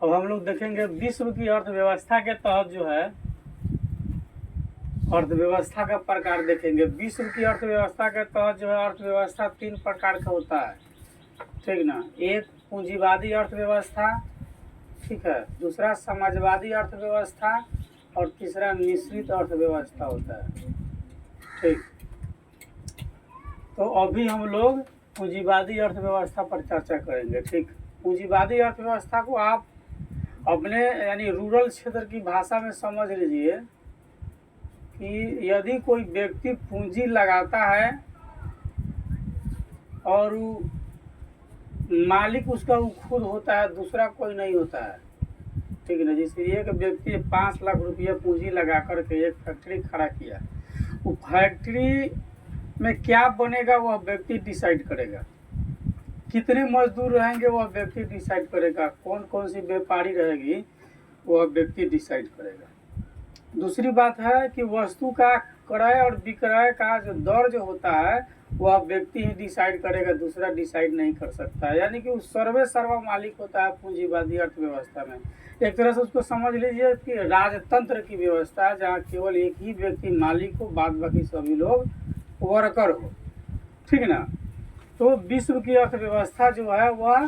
अब हम लोग देखेंगे विश्व की अर्थव्यवस्था के तहत जो है अर्थव्यवस्था का प्रकार देखेंगे। विश्व की अर्थव्यवस्था के तहत जो है अर्थव्यवस्था 3 प्रकार का होता है, ठीक ना। एक पूंजीवादी अर्थव्यवस्था, ठीक है, दूसरा समाजवादी अर्थव्यवस्था और तीसरा मिश्रित अर्थव्यवस्था होता है, ठीक। तो अभी हम लोग पूंजीवादी अर्थव्यवस्था पर चर्चा करेंगे, ठीक। पूंजीवादी अर्थव्यवस्था को आप अपने यानी रूरल क्षेत्र की भाषा में समझ लीजिए कि यदि कोई व्यक्ति पूंजी लगाता है और मालिक उसका वो खुद होता है, दूसरा कोई नहीं होता है, ठीक है ना। जैसे एक व्यक्ति 5 लाख रुपया पूंजी लगा करके एक फैक्ट्री खड़ा किया, वो फैक्ट्री में क्या बनेगा वह व्यक्ति डिसाइड करेगा, कितने मजदूर रहेंगे वह व्यक्ति डिसाइड करेगा, कौन कौन सी व्यापारी रहेगी वह व्यक्ति डिसाइड करेगा। दूसरी बात है कि वस्तु का क्रय और विक्रय का जो दर जो होता है वह व्यक्ति ही डिसाइड करेगा, दूसरा डिसाइड नहीं कर सकता है। यानी कि वो सर्वा मालिक होता है पूंजीवादी अर्थव्यवस्था में। एक तरह से उसको समझ लीजिए कि राजतंत्र की व्यवस्था है, जहाँ केवल एक ही व्यक्ति मालिक हो, बाद बाकी सभी लोग वर्कर हो, ठीक ना। तो विश्व की अर्थव्यवस्था जो है वह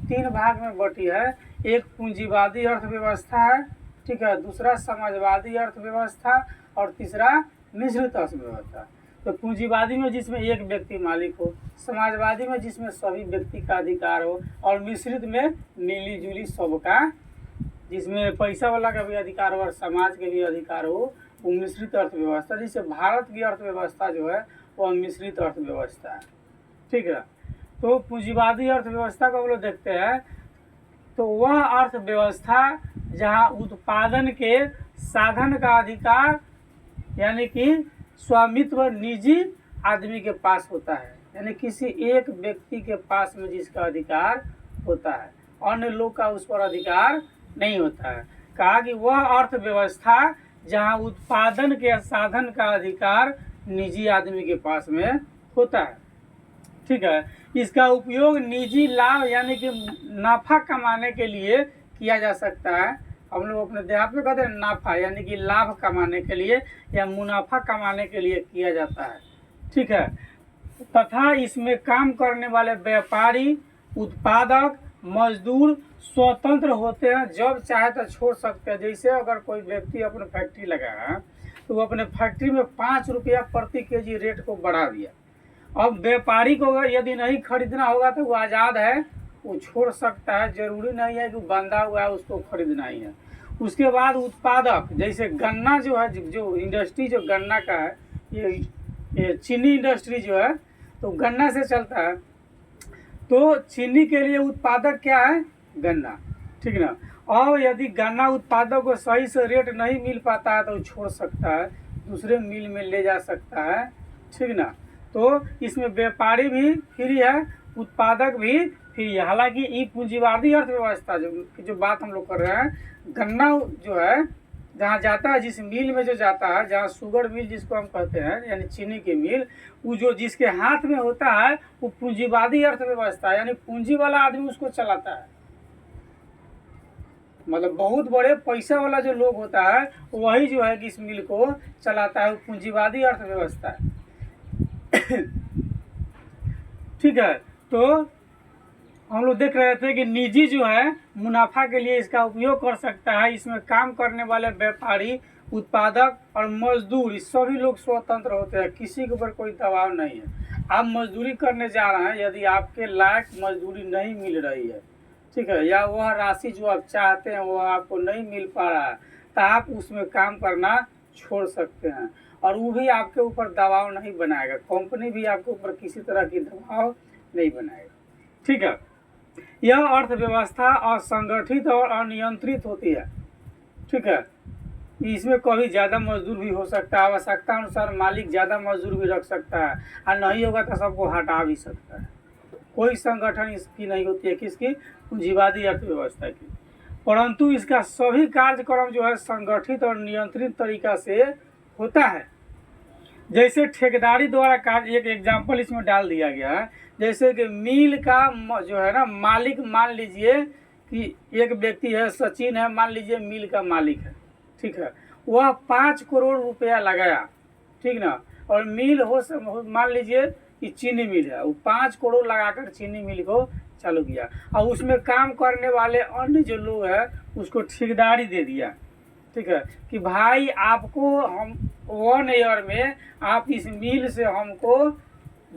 3 भाग में बटी है। एक पूंजीवादी अर्थव्यवस्था है, ठीक है, दूसरा समाजवादी अर्थव्यवस्था और तीसरा मिश्रित अर्थव्यवस्था। तो पूंजीवादी में जिसमें एक व्यक्ति मालिक हो, समाजवादी में जिसमें सभी व्यक्ति का अधिकार हो, और मिश्रित में मिली जुली सबका, जिसमें पैसा वाला का भी अधिकार हो और समाज के भी अधिकार हो, वो मिश्रित अर्थव्यवस्था। जिससे भारत की अर्थव्यवस्था जो है वह मिश्रित अर्थव्यवस्था है, ठीक है। तो पूंजीवादी अर्थव्यवस्था को हम लोग देखते हैं, तो वह अर्थव्यवस्था जहां उत्पादन के साधन का अधिकार यानी कि स्वामित्व निजी आदमी के पास होता है, यानी किसी एक व्यक्ति के पास में जिसका अधिकार होता है, अन्य लोग का उस पर अधिकार नहीं होता है। कहा कि वह अर्थव्यवस्था जहां उत्पादन के साधन का अधिकार निजी आदमी के पास में होता है, ठीक है। इसका उपयोग निजी लाभ यानी कि नाफा कमाने के लिए किया जा सकता है। हम लोग अपने देहात में कहते हैं नाफा, यानी कि लाभ कमाने के लिए या मुनाफा कमाने के लिए किया जाता है, ठीक है। तथा इसमें काम करने वाले व्यापारी, उत्पादक, मजदूर स्वतंत्र होते हैं, जब चाहे तो छोड़ सकते हैं। जैसे अगर कोई व्यक्ति अपने फैक्ट्री लगाया तो वो अपने फैक्ट्री में 5 रुपया प्रति केजी रेट को बढ़ा दिया। अब व्यापारी को यदि नहीं खरीदना होगा तो वो आज़ाद है, वो छोड़ सकता है, जरूरी नहीं है कि बंधा हुआ है उसको खरीदना ही है। उसके बाद उत्पादक, जैसे गन्ना जो है, जो इंडस्ट्री जो गन्ना का है, ये चीनी इंडस्ट्री जो है तो गन्ना से चलता है, तो चीनी के लिए उत्पादक क्या है, गन्ना, ठीक ना। और यदि गन्ना उत्पादक को सही से रेट नहीं मिल पाता है तो वो छोड़ सकता है, दूसरे मिल में ले जा सकता है, ठीक ना। तो इसमें व्यापारी भी फ्री है, उत्पादक भी फ्री है। हालांकि ये पूंजीवादी अर्थव्यवस्था जो बात हम लोग कर रहे हैं, गन्ना जो है जहाँ जाता है, जिस मिल में जो जाता है, जहाँ शुगर मिल जिसको हम कहते हैं यानी चीनी की मिल, वो जो जिसके हाथ में होता है वो पूंजीवादी अर्थव्यवस्था, यानी पूंजी वाला आदमी उसको चलाता है। मतलब बहुत बड़े पैसा वाला जो लोग होता है वही जो है कि इस मिल को चलाता है, वो पूंजीवादी अर्थव्यवस्था है। ठीक है। तो हम लोग देख रहे थे कि निजी जो है मुनाफा के लिए इसका उपयोग कर सकता है। इसमें काम करने वाले व्यापारी, उत्पादक और मजदूर, इस सभी लोग स्वतंत्र होते हैं, किसी के ऊपर कोई दबाव नहीं है। आप मजदूरी करने जा रहे हैं, यदि आपके लायक मजदूरी नहीं मिल रही है, ठीक है, या वह राशि जो आप चाहते हैं वो आपको नहीं मिल पा रहा है, तो आप उसमें काम करना छोड़ सकते हैं, और वो भी आपके ऊपर दबाव नहीं बनाएगा। कंपनी भी आपके ऊपर किसी तरह की दबाव नहीं बनाएगा, ठीक है। यह अर्थव्यवस्था असंगठित और अनियंत्रित होती है, ठीक है। इसमें कभी ज़्यादा मजदूर भी हो सकता है, आवश्यकता अनुसार मालिक ज़्यादा मजदूर भी रख सकता है, और नहीं होगा तो सबको हटा भी सकता है। कोई संगठन इसकी नहीं होती है, किसकी, पूंजीवादी अर्थव्यवस्था की। परंतु इसका सभी कार्यक्रम जो है संगठित और नियंत्रित तरीका से होता है। जैसे ठेकेदारी द्वारा कार्य, एक एग्जाम्पल इसमें डाल दिया गया है जैसे कि मिल का जो है ना मालिक, मान लीजिए कि एक व्यक्ति है, सचिन है, मान लीजिए मिल का मालिक है, ठीक है, वह 5 करोड़ रुपया लगाया, ठीक ना, और मिल मान लीजिए कि चीनी मिल है, वो 5 करोड़ लगाकर चीनी मिल को चालू किया, और उसमें काम करने वाले अन्य जो लोग हैं उसको ठेकेदारी दे दिया, ठीक है, कि भाई आपको हम 1 ईयर में आप इस मिल से हमको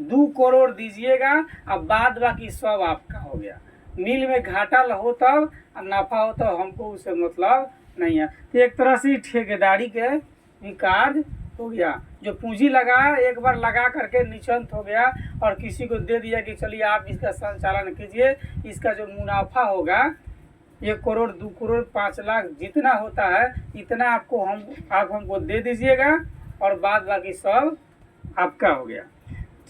2 करोड़ दीजिएगा, अब बाद बाकी सब आपका हो गया। मिल में घाटा हो तब और नफा हो तो हमको उससे मतलब नहीं है। तो एक तरह से ठेकेदारी के भी कार्य हो गया। जो पूंजी लगाया एक बार लगा करके निश्चिंत हो गया और किसी को दे दिया कि चलिए आप इसका संचालन कीजिए, इसका जो मुनाफा होगा 1 करोड़ 2 करोड़ 5 लाख जितना होता है इतना आप हमको दे दीजिएगा और बाद बाकी सब आपका हो गया,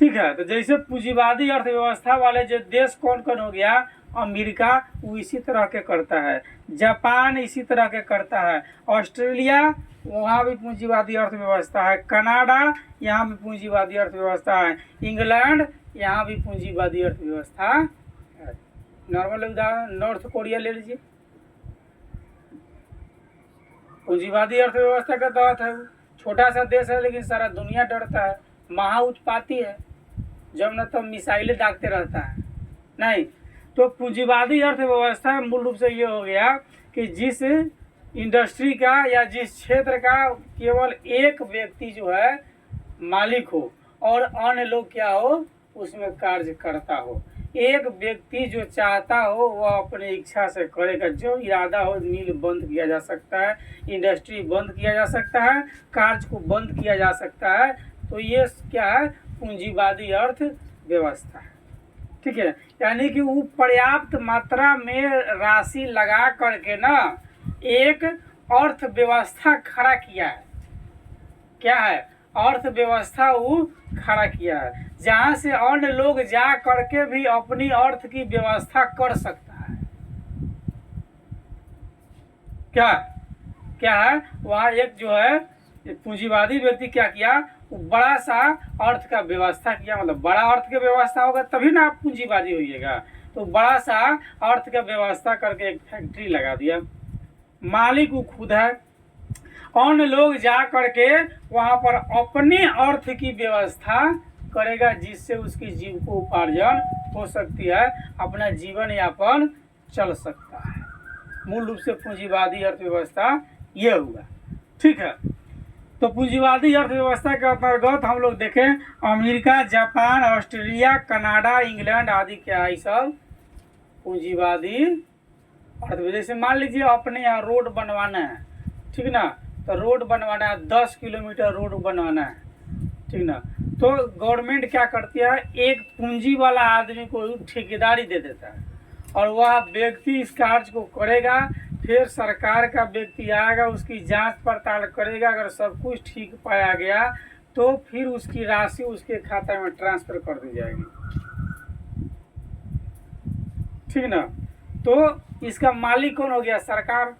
ठीक है। तो जैसे पूंजीवादी अर्थव्यवस्था वाले जो देश कौन कौन हो गया, अमेरिका वो इसी तरह के करता है, जापान इसी तरह के करता है, ऑस्ट्रेलिया वहाँ भी पूंजीवादी अर्थव्यवस्था है, कनाडा यहाँ भी पूंजीवादी अर्थव्यवस्था है, इंग्लैंड यहाँ भी पूंजीवादी अर्थव्यवस्था है। नॉर्मल उदाहरण नॉर्थ कोरिया ले लीजिए, पूंजीवादी अर्थव्यवस्था का तहत है, छोटा सा देश है लेकिन सारा दुनिया डरता है, महा उत्पाती है, जब न तब मिसाइलें दागते रहता है नहीं। तो पूंजीवादी अर्थव्यवस्था मूल रूप से ये हो गया कि जिस इंडस्ट्री का या जिस क्षेत्र का केवल एक व्यक्ति जो है मालिक हो और अन्य लोग क्या हो उसमें कार्य करता हो। एक व्यक्ति जो चाहता हो वह अपनी इच्छा से करेगा, जो इरादा हो मिल बंद किया जा सकता है, इंडस्ट्री बंद किया जा सकता है, कार्य को बंद किया जा सकता है। तो ये क्या है, पूंजीवादी अर्थव्यवस्था है, ठीक है। यानी कि वो पर्याप्त मात्रा में राशि लगा करके ना एक अर्थव्यवस्था खड़ा किया है। क्या है, अर्थव्यवस्था वो खड़ा किया है जहाँ से अन्य लोग जा करके भी अपनी अर्थ की व्यवस्था कर सकता है। क्या क्या है, वहाँ एक जो है पूंजीवादी व्यक्ति क्या किया, बड़ा सा अर्थ का व्यवस्था किया, मतलब बड़ा अर्थ की व्यवस्था होगा तभी ना आप पूंजीवादी होइएगा। तो बड़ा सा अर्थ का व्यवस्था करके एक फैक्ट्री लगा दिया, मालिक वो खुद है, अन्य लोग जा करके वहाँ पर अपने अर्थ की व्यवस्था करेगा जिससे उसकी जीविकोपार्जन हो सकती है, अपना जीवन यापन चल सकता है। मूल रूप से पूंजीवादी अर्थव्यवस्था ये हुआ, ठीक है। तो पूंजीवादी अर्थव्यवस्था के अंतर्गत हम लोग देखें America, Japan, Australia, Canada, England आदि क्या है, सब पूंजीवादी अर्थव्यवस्था। जैसे मान लीजिए अपने यहाँ रोड बनवाना है, ठीक ना, तो रोड बनवाना है 10 किलोमीटर रोड बनवाना है, ठीक ना, तो गवर्नमेंट क्या करती है, एक पूंजी वाला आदमी को ठेकेदारी दे देता है और वह व्यक्ति इस कार्य को करेगा, फिर सरकार का व्यक्ति आएगा उसकी जांच पड़ताल करेगा, अगर सब कुछ ठीक पाया गया तो फिर उसकी राशि उसके खाते में ट्रांसफर कर दी जाएगी, ठीक ना। तो इसका मालिक कौन हो गया, सरकार।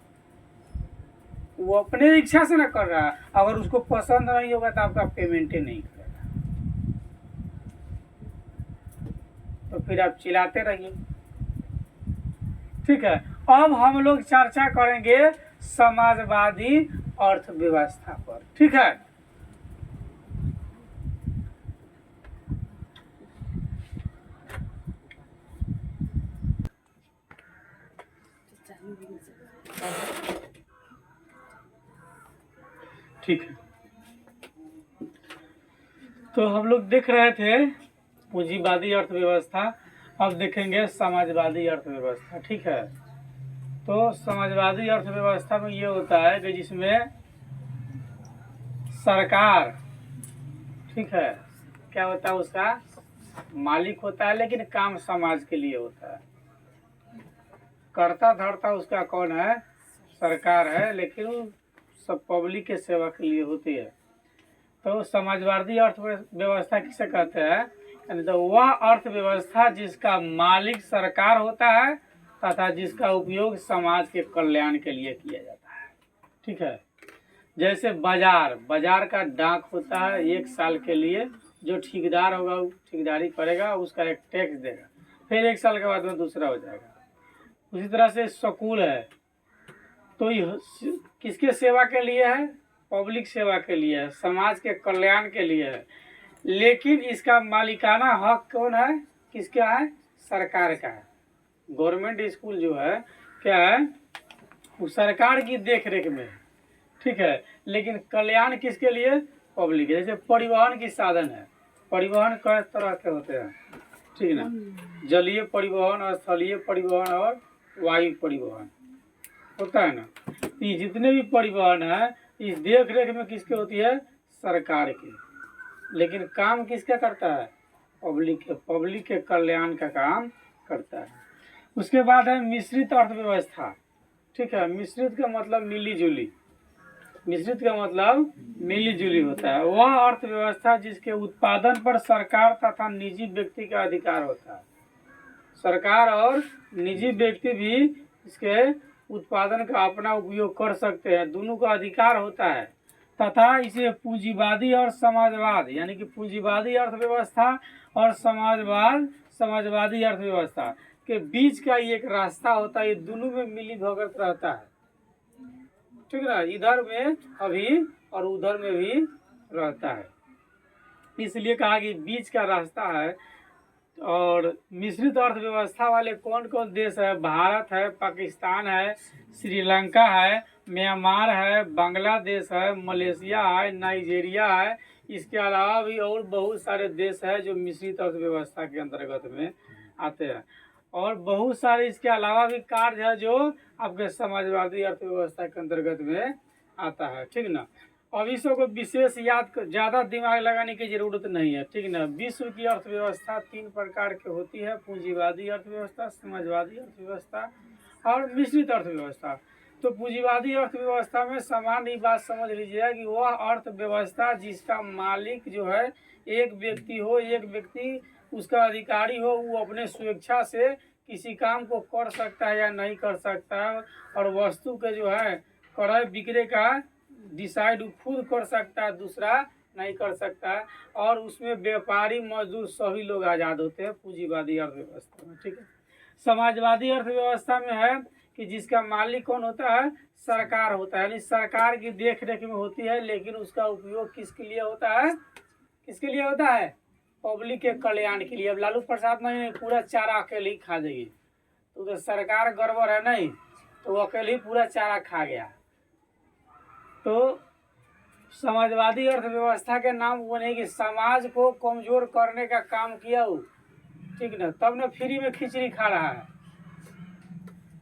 वो अपने इच्छा से ना कर रहा है, अगर उसको पसंद नहीं होगा तो आपका पेमेंट ही नहीं करेगा, तो फिर आप चिल्लाते रहिए, ठीक है। अब हम लोग चर्चा करेंगे समाजवादी अर्थव्यवस्था पर, ठीक है। ठीक है, तो हम लोग देख रहे थे पूंजीवादी अर्थव्यवस्था, अब देखेंगे समाजवादी अर्थव्यवस्था, ठीक है। तो समाजवादी अर्थव्यवस्था में ये होता है कि जिसमें सरकार, ठीक है, क्या होता है, उसका मालिक होता है लेकिन काम समाज के लिए होता है, करता धरता उसका कौन है, सरकार है, लेकिन वो सब पब्लिक के सेवा के लिए होती है। तो समाजवादी अर्थव्यवस्था किसे कहते हैं, यानी तो वह अर्थव्यवस्था जिसका मालिक सरकार होता है तथा जिसका उपयोग समाज के कल्याण के लिए किया जाता है, ठीक है। जैसे बाजार का डाक होता है 1 साल के लिए, जो ठेकेदार होगा वो ठेकेदारी करेगा, उसका एक टैक्स देगा, फिर 1 साल के बाद में दूसरा हो जाएगा। उसी तरह से स्कूल है, तो ये किसके सेवा के लिए है? पब्लिक सेवा के लिए है, समाज के कल्याण के लिए है। लेकिन इसका मालिकाना हक कौन है? किसका है? सरकार का है। गवर्नमेंट स्कूल जो है क्या है? वो सरकार की देख रेख में है, ठीक है। लेकिन कल्याण किसके लिए? पब्लिक। जैसे परिवहन की साधन है, परिवहन कई तरह के होते हैं, ठीक ना, जलीय परिवहन, स्थलीय परिवहन और वायु परिवहन होता है ना। ये जितने भी परिवहन है इस देख रेख में किसके होती है? सरकार की। लेकिन काम किसका करता है? पब्लिक के कल्याण का काम करता है। उसके बाद है मिश्रित अर्थव्यवस्था, ठीक है। मिश्रित का मतलब मिली जुली, मिश्रित का मतलब मिली जुली होता है। वह अर्थव्यवस्था जिसके उत्पादन पर सरकार तथा निजी व्यक्ति का अधिकार होता है। सरकार और निजी व्यक्ति भी इसके उत्पादन का अपना उपयोग कर सकते हैं, दोनों का अधिकार होता है। तथा इसे पूंजीवादी और समाजवाद, यानी कि पूंजीवादी अर्थव्यवस्था और समाजवादी अर्थव्यवस्था के बीच का ये एक रास्ता होता है। ये दोनों में मिली भगत रहता है, ठीक ना। इधर में अभी और उधर में भी रहता है, इसलिए कहा कि बीच का रास्ता है। और मिश्रित अर्थव्यवस्था वाले कौन कौन देश है? भारत है, पाकिस्तान है, श्रीलंका है, म्यांमार है, बांग्लादेश है, मलेशिया है, नाइजीरिया है। इसके अलावा भी और बहुत सारे देश है जो मिश्रित अर्थव्यवस्था के अंतर्गत में आते हैं। और बहुत सारे इसके अलावा भी कार्य है जो आपके समाजवादी अर्थव्यवस्था के अंतर्गत में आता है, ठीक ना। अब इस को विशेष ज़्यादा दिमाग लगाने की जरूरत नहीं है, ठीक ना। विश्व की अर्थव्यवस्था 3 प्रकार की होती है: पूंजीवादी अर्थव्यवस्था, समाजवादी अर्थव्यवस्था और मिश्रित अर्थव्यवस्था। तो पूंजीवादी अर्थव्यवस्था में सामान्य बात समझ लीजिएगा कि वह अर्थव्यवस्था जिसका मालिक जो है एक व्यक्ति हो, एक व्यक्ति उसका अधिकारी हो, वो अपने स्वेच्छा से किसी काम को कर सकता है या नहीं कर सकता है, और वस्तु के जो है क्रय विक्रय का डिसाइड खुद कर सकता है, दूसरा नहीं कर सकता है। और उसमें व्यापारी मजदूर सभी लोग आज़ाद होते हैं पूंजीवादी अर्थव्यवस्था में, ठीक है। समाजवादी अर्थव्यवस्था में है कि जिसका मालिक कौन होता है? सरकार होता है, यानी सरकार की देख रेख में होती है। लेकिन उसका उपयोग किसके लिए होता है? किसके लिए होता है? पब्लिक के कल्याण के लिए। अब लालू प्रसाद नहीं पूरा चारा अकेले ही खा जाएगी, तो सरकार गड़बड़ है नहीं, तो वो अकेले ही पूरा चारा खा गया। तो समाजवादी अर्थव्यवस्था के नाम वो नहीं कि समाज को कमजोर करने का काम किया हो, ठीक ना, तब ना फ्री में खिचड़ी खा रहा है।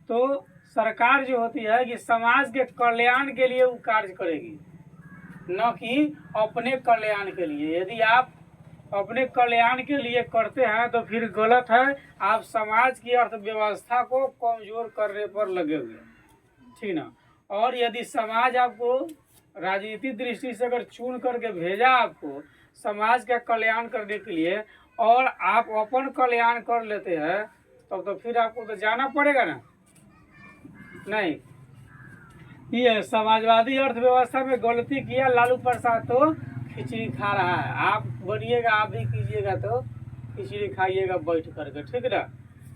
तो सरकार जो होती है कि समाज के कल्याण के लिए वो कार्य करेगी, न कि अपने कल्याण के लिए। यदि आप अपने कल्याण के लिए करते हैं तो फिर गलत है, आप समाज की अर्थव्यवस्था को कमजोर करने पर लगे हुए, ठीक ना। और यदि समाज आपको राजनीतिक दृष्टि से अगर चुन करके भेजा आपको समाज का कल्याण करने के लिए, और आप अपन कल्याण कर लेते हैं, तब तो फिर आपको तो जाना पड़ेगा ना। नहीं, ये समाजवादी अर्थव्यवस्था में गलती किया लालू प्रसाद, तो खिचड़ी खा रहा है। आप बनिएगा, आप भी कीजिएगा तो खिचड़ी खाइएगा बैठ करके, ठीक ना।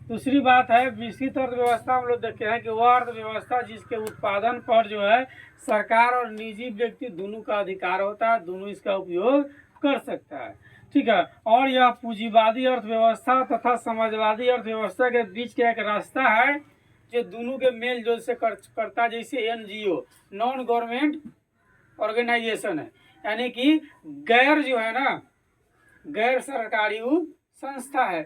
दूसरी बात है विकसित अर्थव्यवस्था। हम लोग देखते हैं कि वह अर्थव्यवस्था जिसके उत्पादन पर जो है सरकार और निजी व्यक्ति दोनों का अधिकार होता है, दोनों इसका उपयोग कर सकता है, ठीक है। और यह पूंजीवादी अर्थव्यवस्था तथा समाजवादी अर्थव्यवस्था के बीच का एक रास्ता है जो दोनों के मेल जोल से करता है। जैसे NGO, नॉन गवर्नमेंट ऑर्गेनाइजेशन है, यानी कि गैर जो है ना, गैर सरकारी संस्था है।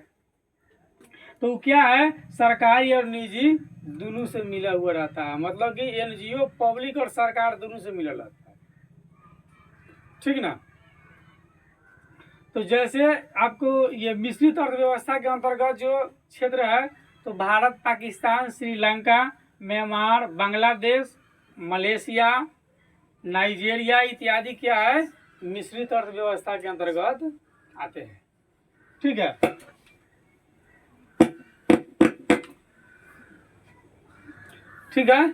तो क्या है? सरकारी और निजी दोनों से मिला हुआ रहता है। मतलब कि NGO पब्लिक और सरकार दोनों से मिला रहता है, ठीक ना। तो जैसे आपको ये मिश्रित अर्थव्यवस्था के अंतर्गत जो क्षेत्र है, तो Bharat, Pakistan, Sri Lanka, Myanmar, Bangladesh, Malaysia, Nigeria इत्यादि क्या है? मिश्रित अर्थव्यवस्था के अंतर्गत आते हैं, ठीक है। ठीक है।